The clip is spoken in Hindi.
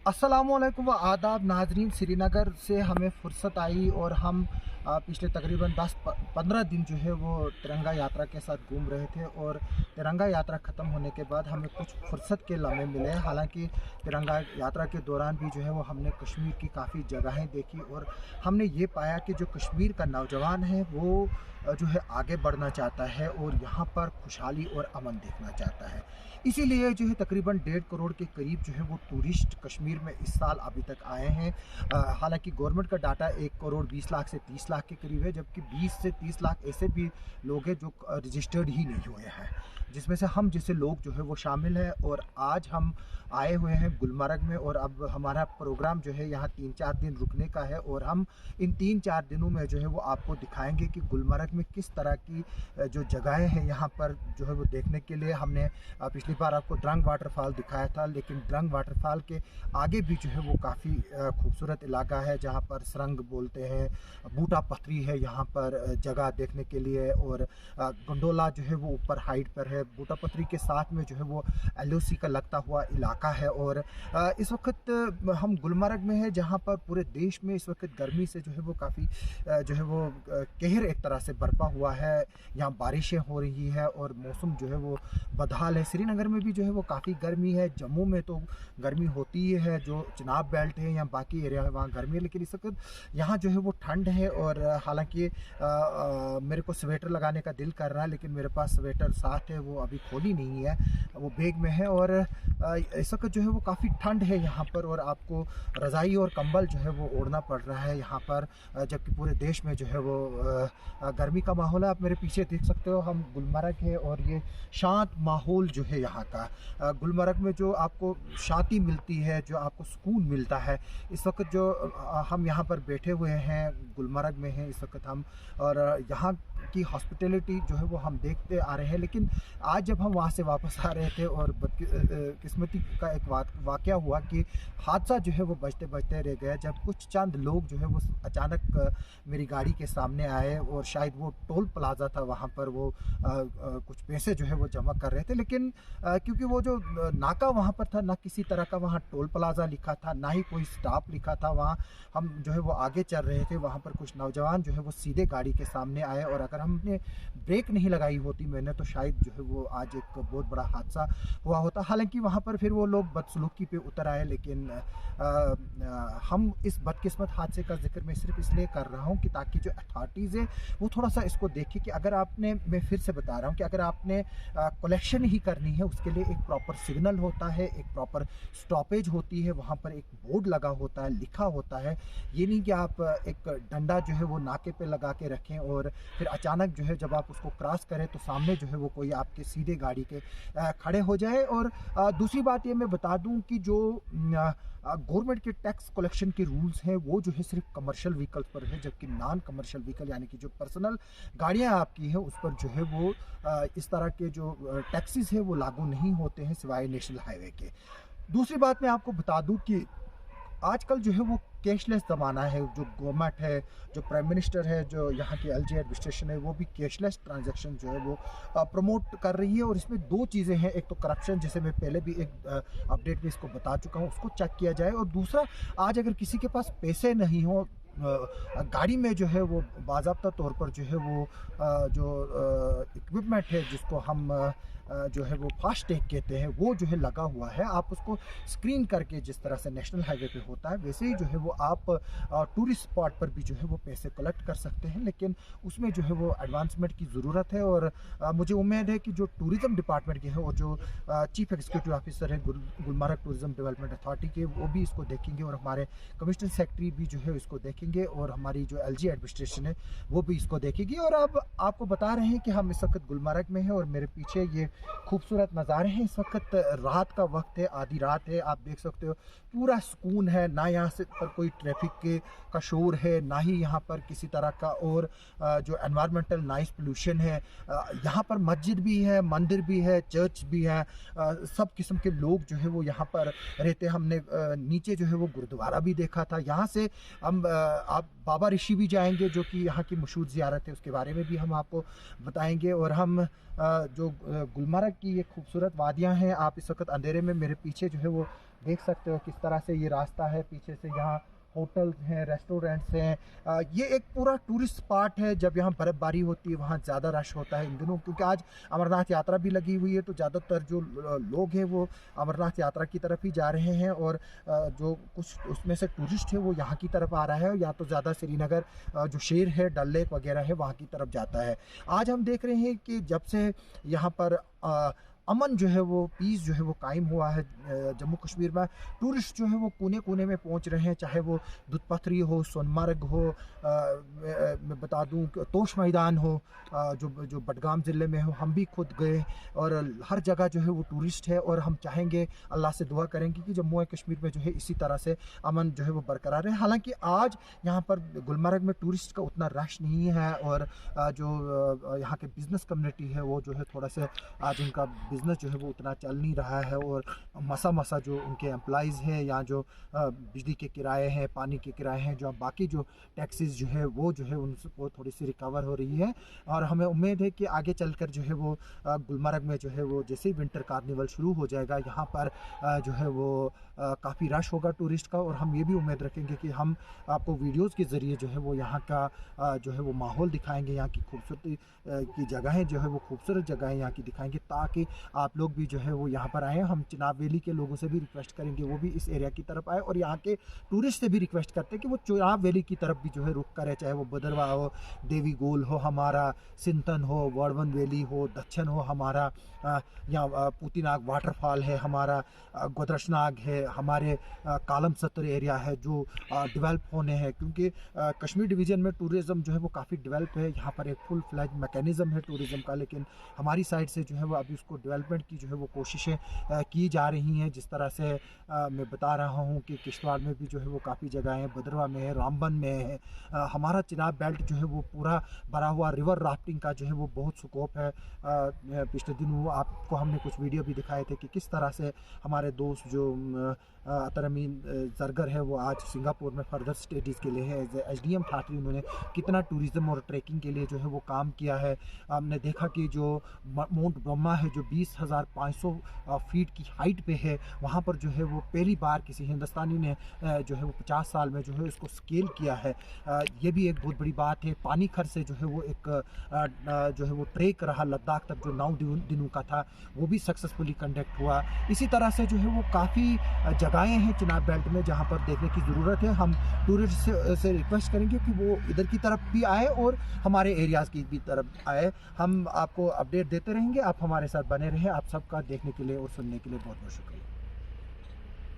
अस्सलामुअलैकुम व आदाब नाजरीन। श्रीनगर से हमें फ़ुर्सत आई और हम पिछले तकरीबन 10-15 दिन जो है वो तिरंगा यात्रा के साथ घूम रहे थे और तिरंगा यात्रा ख़त्म होने के बाद हमें कुछ फ़ुर्सत के लम्हे मिले। हालांकि तिरंगा यात्रा के दौरान भी जो है वो हमने कश्मीर की काफ़ी जगहें देखी और हमने ये पाया कि जो कश्मीर का नौजवान है वो जो है आगे बढ़ना चाहता है और यहाँ पर खुशहाली और अमन देखना चाहता है। इसीलिए जो है तकरीबन 1.5 करोड़ के करीब जो है वो टूरिस्ट कश्मीर में इस साल अभी तक आए हैं। हालांकि गवर्नमेंट का डाटा 1 करोड़ 20 लाख से 30 लाख के करीब है, जबकि 20 से 30 लाख ऐसे भी लोग हैं जो रजिस्टर्ड ही नहीं हुए हैं, जिसमें से हम जैसे लोग जो है वो शामिल हैं। और आज हम आए हुए हैं गुलमर्ग में और अब हमारा प्रोग्राम जो है यहाँ 3-4 दिन रुकने का है और हम इन 3-4 दिनों में जो है वो आपको दिखाएंगे कि गुलमर्ग में किस तरह की जो जगहें हैं यहाँ पर जो है वो देखने के लिए। हमने पिछली बार आपको ड्रंग वाटरफॉल दिखाया था, लेकिन ड्रंग वाटरफॉल के आगे भी जो है वो काफ़ी खूबसूरत इलाका है जहाँ पर सरंग बोलते हैं, बूटा पथरी है यहाँ पर जगह देखने के लिए, और गंडोला जो है वो ऊपर हाइट पर है। बूटा पथरी के साथ में जो है वो LOC का लगता हुआ इलाका है। और इस वक्त हम गुलमर्ग में है जहाँ पर पूरे देश में इस वक्त गर्मी से जो है वो काफ़ी जो है वो कहर एक तरह से बरपा हुआ है। यहाँ बारिशें हो रही है और मौसम जो है वो बदहाल है। श्रीनगर में भी जो है वो काफ़ी गर्मी है, जम्मू में तो गर्मी होती ही है, जो चिनाब बेल्ट है या बाकी एरिया है वहाँ गर्मी है, लेकिन इस वक्त यहाँ जो है वो ठंड है। और हालांकि मेरे को स्वेटर लगाने का दिल कर रहा है, लेकिन मेरे पास स्वेटर साथ है, वो अभी खोली नहीं है, वो बैग में है। और इस वक्त जो है वो काफ़ी ठंड है यहाँ पर और आपको रज़ाई और कंबल जो है वो ओढ़ना पड़ रहा है यहाँ पर, जबकि पूरे देश में जो है वो गर्मी का माहौल है। आप मेरे पीछे देख सकते हो, हम गुलमर्ग है और ये शांत माहौल जो है यहाँ का। गुलमर्ग में जो आपको शांति मिलती है, जो आपको सुकून मिलता है, इस वक्त जो हम यहाँ पर बैठे हुए हैं गुलमर्ग में हैं इस वक्त हम, और यहाँ की हॉस्पिटैलिटी जो है वो हम देखते आ रहे हैं। लेकिन आज जब हम वहाँ से वापस आ रहे थे और किस्मती का एक वाक़या हुआ कि हादसा जो है वो बचते बचते रह गया, जब कुछ चंद लोग जो है वो अचानक मेरी गाड़ी के सामने आए और शायद वो टोल प्लाज़ा था, वहाँ पर वो कुछ पैसे जो है वो जमा कर रहे थे। लेकिन क्योंकि वो जो नाका वहाँ पर था, ना किसी तरह का वहाँ टोल प्लाज़ा लिखा था, ना ही कोई स्टॉप लिखा था, वहाँ हम जो है वो आगे चल रहे थे, वहाँ पर कुछ नौजवान जो है वो सीधे गाड़ी के सामने आए और अगर हमने ब्रेक नहीं लगाई होती मैंने तो शायद जो है वो आज एक बहुत बड़ा हादसा हुआ होता। हालांकि वहाँ पर फिर वो लोग बदसलूकी पे उतर आए, लेकिन हम इस बदकिस्मत हादसे का जिक्र मैं सिर्फ इसलिए कर रहा हूँ कि ताकि जो अथॉरिटीज़ है वो थोड़ा सा इसको देखें कि अगर आपने, मैं फिर से बता रहा हूँ कि अगर आपने कलेक्शन ही करनी है उसके लिए एक प्रॉपर सिग्नल होता है, एक प्रॉपर स्टॉपेज होती है, वहाँ पर एक बोर्ड लगा होता है, लिखा होता है। ये नहीं कि आप एक डंडा जो है वो नाके पे लगा के रखें और फिर अचानक जो है जब आप उसको क्रॉस करें तो सामने जो है वो कोई आपके सीधे गाड़ी के खड़े हो जाए। और दूसरी बात ये मैं बता दूं कि जो गवर्नमेंट के टैक्स कलेक्शन के रूल्स हैं वो जो है सिर्फ कमर्शियल व्हीकल्स पर है, जबकि नॉन कमर्शियल व्हीकल यानी कि जो पर्सनल गाड़ियां आपकी हैं उस पर जो है वो इस तरह के जो टैक्सेस है वो लागू नहीं होते हैं सिवाय नेशनल हाईवे के। दूसरी बात मैं आपको बता दूं कि आजकल जो है वो कैशलेस ज़माना है। जो गवर्नमेंट है, जो प्राइम मिनिस्टर है, जो यहाँ की LG एडमिनिस्ट्रेशन है, वो भी कैशलेस ट्रांजैक्शन जो है वो प्रमोट कर रही है। और इसमें दो चीज़ें हैं, एक तो करप्शन, जैसे मैं पहले भी एक अपडेट में इसको बता चुका हूँ, उसको चेक किया जाए। और दूसरा, आज अगर किसी के पास पैसे नहीं हो, गाड़ी में जो है वो बाज़ाब्ता तौर पर जो है वो जो इक्विपमेंट है जिसको हम जो है वो फास्टैग कहते हैं वो जो है लगा हुआ है, आप उसको स्क्रीन करके जिस तरह से नेशनल हाईवे पे होता है वैसे ही जो है वो आप टूरिस्ट स्पॉट पर भी जो है वो पैसे कलेक्ट कर सकते हैं। लेकिन उसमें जो है वो एडवांसमेंट की ज़रूरत है और मुझे उम्मीद है कि जो टूरिज़म डिपार्टमेंट के हैं और जो चीफ एग्जीक्यूटिव ऑफिसर है गुलमर्ग टूरिज़म डेवलपमेंट अथॉरिटी के, वो भी इसको देखेंगे और हमारे कमिश्नर सेक्रेटरी भी जो है इसको देखेंगे और हमारी जो LG एडमिनिस्ट्रेशन है वो भी इसको देखेगी। और अब आपको बता रहे हैं कि हम इस वक्त गुलमर्ग में हैं और मेरे पीछे ये खूबसूरत नज़ारे हैं। इस वक्त रात का वक्त है, आधी रात है, आप देख सकते हो पूरा सुकून है, ना यहाँ से पर कोई ट्रैफिक का शोर है, ना ही यहाँ पर किसी तरह का और जो एनवायरमेंटल नॉइस पोल्यूशन है। यहाँ पर मस्जिद भी है, मंदिर भी है, चर्च भी है, सब किस्म के लोग जो है वो यहाँ पर रहते हैं। हमने नीचे जो है वो गुरुद्वारा भी देखा था। यहाँ से हम आप बाबा ऋषि भी जाएंगे जो कि यहाँ की मशहूर ज़ियारत है, उसके बारे में भी हम आपको बताएंगे। और हम जो गुलमर्ग की ये खूबसूरत वादियाँ हैं। आप इस वक्त अंधेरे में मेरे पीछे जो है वो देख सकते हो किस तरह से ये रास्ता है। पीछे से यहाँ होटल्स हैं, रेस्टोरेंट्स हैं। ये एक पूरा टूरिस्ट स्पॉट है। जब यहाँ बर्फ़बारी होती है वहाँ ज़्यादा रश होता है इन दिनों, क्योंकि आज अमरनाथ यात्रा भी लगी हुई है, तो ज़्यादातर जो लोग हैं वो अमरनाथ यात्रा की तरफ ही जा रहे हैं। और जो कुछ उसमें से टूरिस्ट है वो यहाँ की तरफ आ रहा है, या तो ज़्यादा श्रीनगर जो शेर है, डल लेक वगैरह है, वहाँ की तरफ जाता है। आज हम देख रहे हैं कि जब से यहाँ पर अमन जो है वो पीस जो है वो कायम हुआ है जम्मू कश्मीर में, टूरिस्ट जो है वो कोने कोने में पहुंच रहे हैं। चाहे वो दुधपथरी हो, सोनमर्ग हो, मैं बता दूं कि तोश मैदान हो, जो बडगाम ज़िले में हो, हम भी खुद गए। और हर जगह जो है वो टूरिस्ट है, और हम चाहेंगे, अल्लाह से दुआ करेंगे कि जम्मू कश्मीर में जो है इसी तरह से अमन जो है वो बरकरार है। हालांकि आज यहाँ पर गुलमर्ग में टूरिस्ट का उतना रश नहीं है, और जो यहाँ के बिज़नेस कम्युनिटी है वो जो है थोड़ा सा आज उनका बिज़नेस जो है वो उतना चल नहीं रहा है। और मसा जो उनके एम्प्लॉइज़ हैं, या जो बिजली के किराए हैं, पानी के किराए हैं, जो बाकी जो टैक्सेस जो है वो जो है उनको थोड़ी सी रिकवर हो रही है। और हमें उम्मीद है कि आगे चलकर जो है वो गुलमर्ग में जो है वो जैसे ही विंटर कार्निवल शुरू हो जाएगा, यहाँ पर जो है वो काफ़ी रश होगा टूरिस्ट का। और हम ये भी उम्मीद रखेंगे कि हम आपको वीडियोज़ के ज़रिए जो है वो यहाँ का जो है वो माहौल दिखाएंगे, यहाँ की खूबसूरती की जगहें जो है वो खूबसूरत जगहें यहाँ की दिखाएंगे, ताकि आप लोग भी जो है वो यहाँ पर आएँ। हम चिनाब वैली के लोगों से भी रिक्वेस्ट करेंगे वो भी इस एरिया की तरफ आए, और यहाँ के टूरिस्ट से भी रिक्वेस्ट करते हैं कि वो चिनाब वैली की तरफ भी जो है रुख करे, चाहे वो भद्रवा हो, देवी गोल हो हमारा, सिंतन हो, वर्धमान वैली हो, दक्षिण हो हमारा, या पूतीनाग वाटरफॉल है हमारा, गोदरशनाग है हमारे, कालम सत्र एरिया है जो डेवलप होने हैं। क्योंकि कश्मीर डिवीज़न में टूरिज़म जो है वो काफ़ी डेवलप है, यहाँ पर एक फुल फ्लैज मैकेनिज़्म है टूरिज़म का। लेकिन हमारी साइड से जो है वो अभी उसको डेवलपमेंट की जो है वो कोशिशें की जा रही हैं। जिस तरह से मैं बता रहा हूँ कि किश्तवाड़ में भी जो है वो काफ़ी जगह हैं, भद्रवा में है, रामबन में है। हमारा चिनाब बेल्ट जो है वो पूरा भरा हुआ, रिवर राफ्टिंग का जो है वो बहुत स्कोप है। पिछले दिनों आपको हमने कुछ वीडियो भी दिखाए थे कि किस तरह से हमारे दोस्त जो तरमीन जरगर है वो आज सिंगापुर में फर्दर स्टडीज़ के लिए है एज SDM ठाठरी, उन्होंने कितना टूरिज़म और ट्रैकिंग के लिए जो है वो काम किया है। हमने देखा कि जो माउंट ब्रह्मा है जो 20,500 फीट की हाइट पे है, वहाँ पर जो है वो पहली बार किसी हिंदुस्तानी ने जो है वो 50 साल में जो है उसको स्केल किया है। ये भी एक बहुत बड़ी बात है। पानी खर से जो है वो एक जो है वो ट्रैक रहा लद्दाख तक, जो 9 दिनों का था, वो भी सक्सेसफुली कंडक्ट हुआ। इसी तरह से जो है वो काफ़ी जगहें हैं चिनाब बेल्ट में जहाँ पर देखने की ज़रूरत है। हम टूरिस्ट से रिक्वेस्ट करेंगे कि वो इधर की तरफ भी आए और हमारे एरियाज़ की भी तरफ आए। हम आपको अपडेट देते रहेंगे, आप हमारे साथ बने रहें। आप सबका देखने के लिए और सुनने के लिए बहुत बहुत शुक्रिया।